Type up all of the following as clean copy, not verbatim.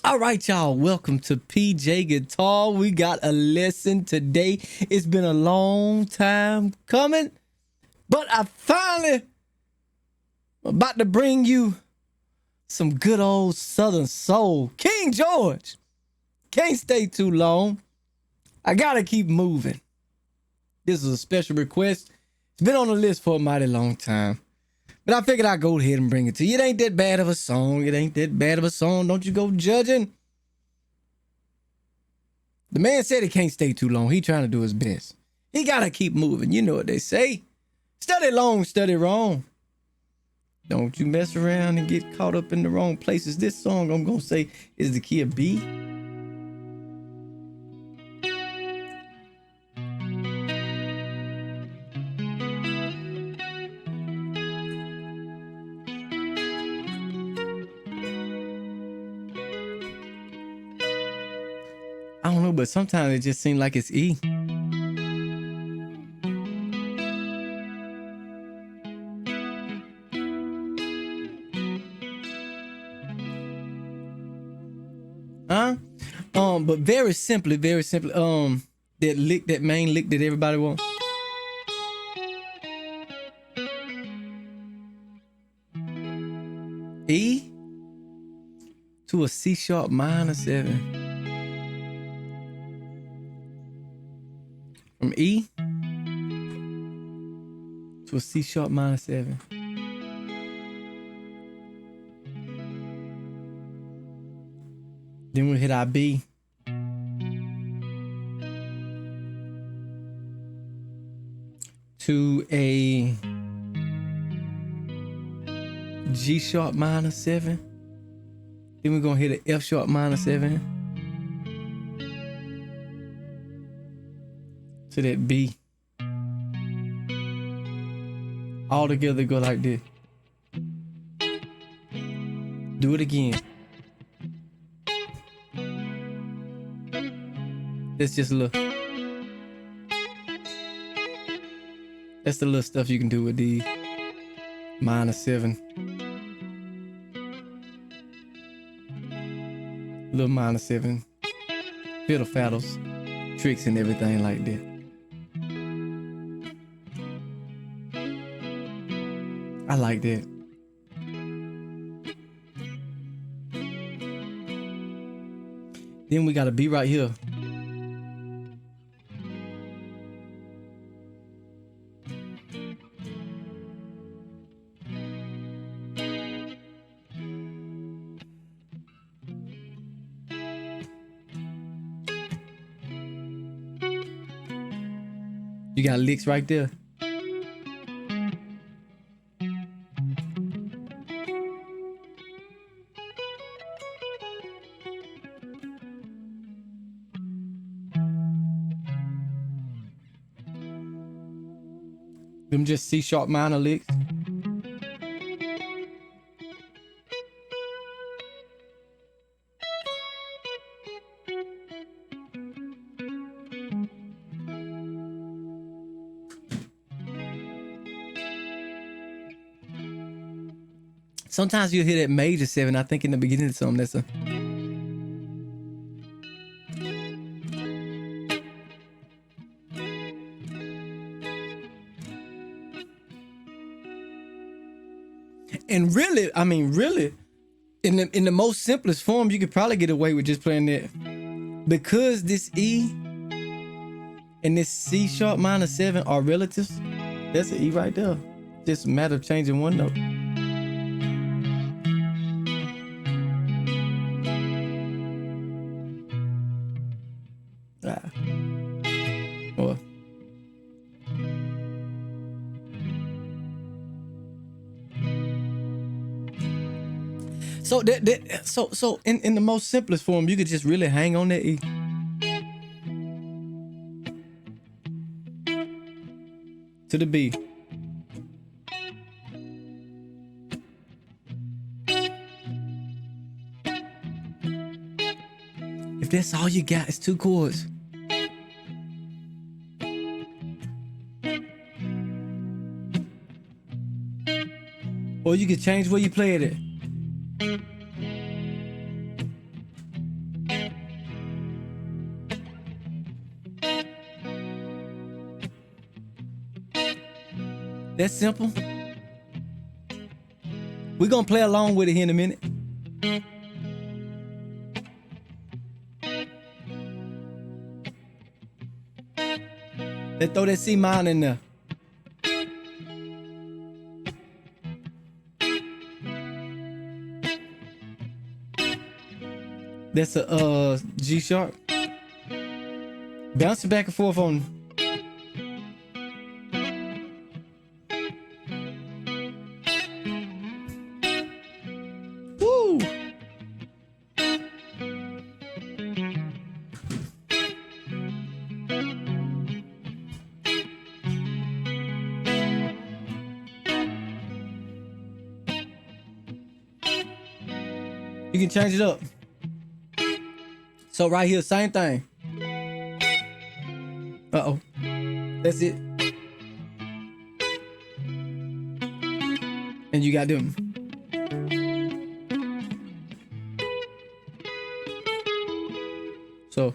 All right, y'all. Welcome to PJ Guitar. We got a lesson today. It's been a long time coming, but I finally about to bring you some good old Southern soul. King George. Can't stay too long. I gotta keep moving. This is a special request. It's been on the list for a mighty long time. But I figured I'd go ahead and bring it to you. It ain't that bad of a song. It ain't that bad of a song. Don't you go judging. The man said he can't stay too long. He trying to do his best. He gotta keep moving. You know what they say. Study long, study wrong. Don't you mess around and get caught up in the wrong places. This song I'm gonna say is the key of B. I don't know, but sometimes it just seems like it's E. Huh? But very simply, that lick, that main lick that everybody wants. E to a C sharp minor 7. From E to a C sharp minor 7. Then we hit our B. To a G sharp minor 7. Then we're gonna hit an F sharp minor 7. To that B. All together go like this. Do it again. That's just a little. That's the little stuff you can do with the minor 7. Little minor 7. Fiddle faddles, tricks and everything like that. I like that. Then we got a B right here. You got licks right there. Them just C sharp minor licks. Sometimes you'll hear that major 7. I think in the beginning of something that's a. And really, I mean, really, in the most simplest form, you could probably get away with just playing that. Because this E and this C sharp minor 7 are relatives, that's an E right there. Just a matter of changing one note. Well. So in the most simplest form, you could just really hang on that E. To the B. If that's all you got, it's 2 chords. Or you can change where you play it at. That's simple. We're gonna play along with it here in a minute. Let's throw that C minor in there. That's a G sharp. Bouncing back and forth on. Woo! You can change it up. So right here, same thing. Uh-oh. That's it. And you got them. So.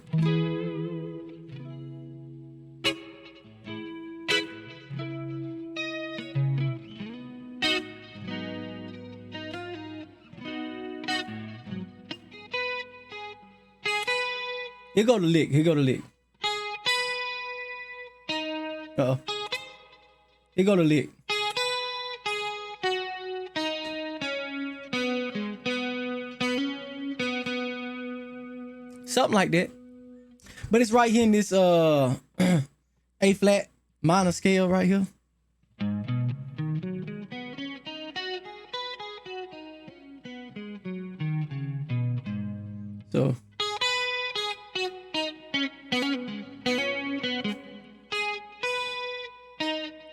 Here go the lick. Here go the lick. Uh-oh. Here go the lick. Something like that. But it's right here in this A flat minor scale right here. So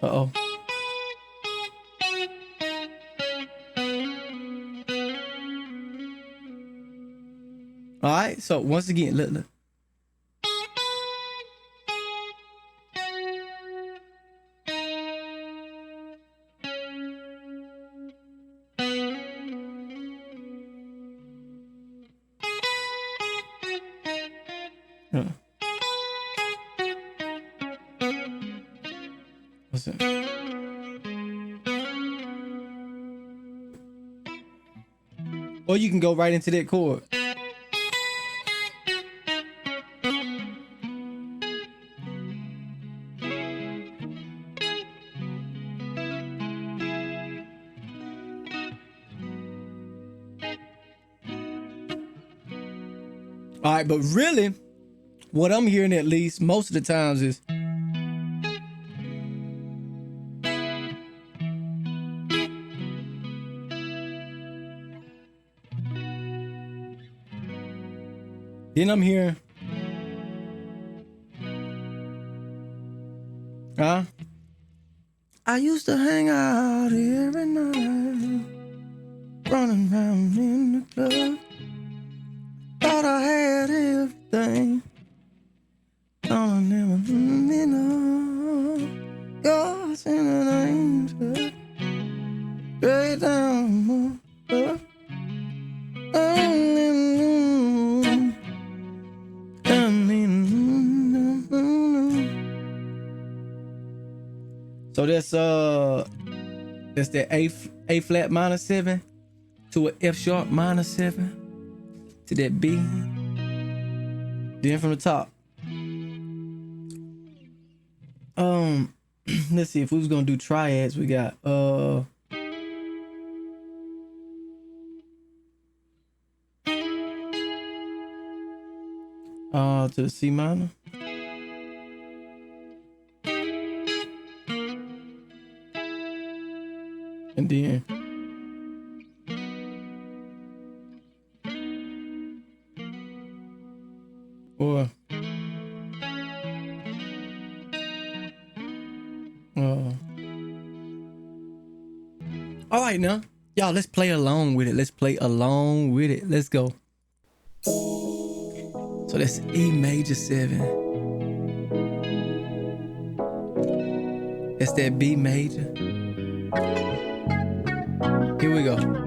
uh-oh. All right, so once again, look. What's that? Or you can go right into that chord. All right, but really, what I'm hearing at least most of the times is then I'm hearing I used to hang out every night, running around in the club. Thought I had everything. I never know. God's in an angel. Straight down. So that's the A flat minor 7 to an F sharp minor 7 to that B. Then from the top. Let's see if we was gonna do triads. We got to the C minor. And then or all right now, y'all, let's play along with it. Let's play along with it. Let's go. So that's E major 7. That's that B major. Here we go.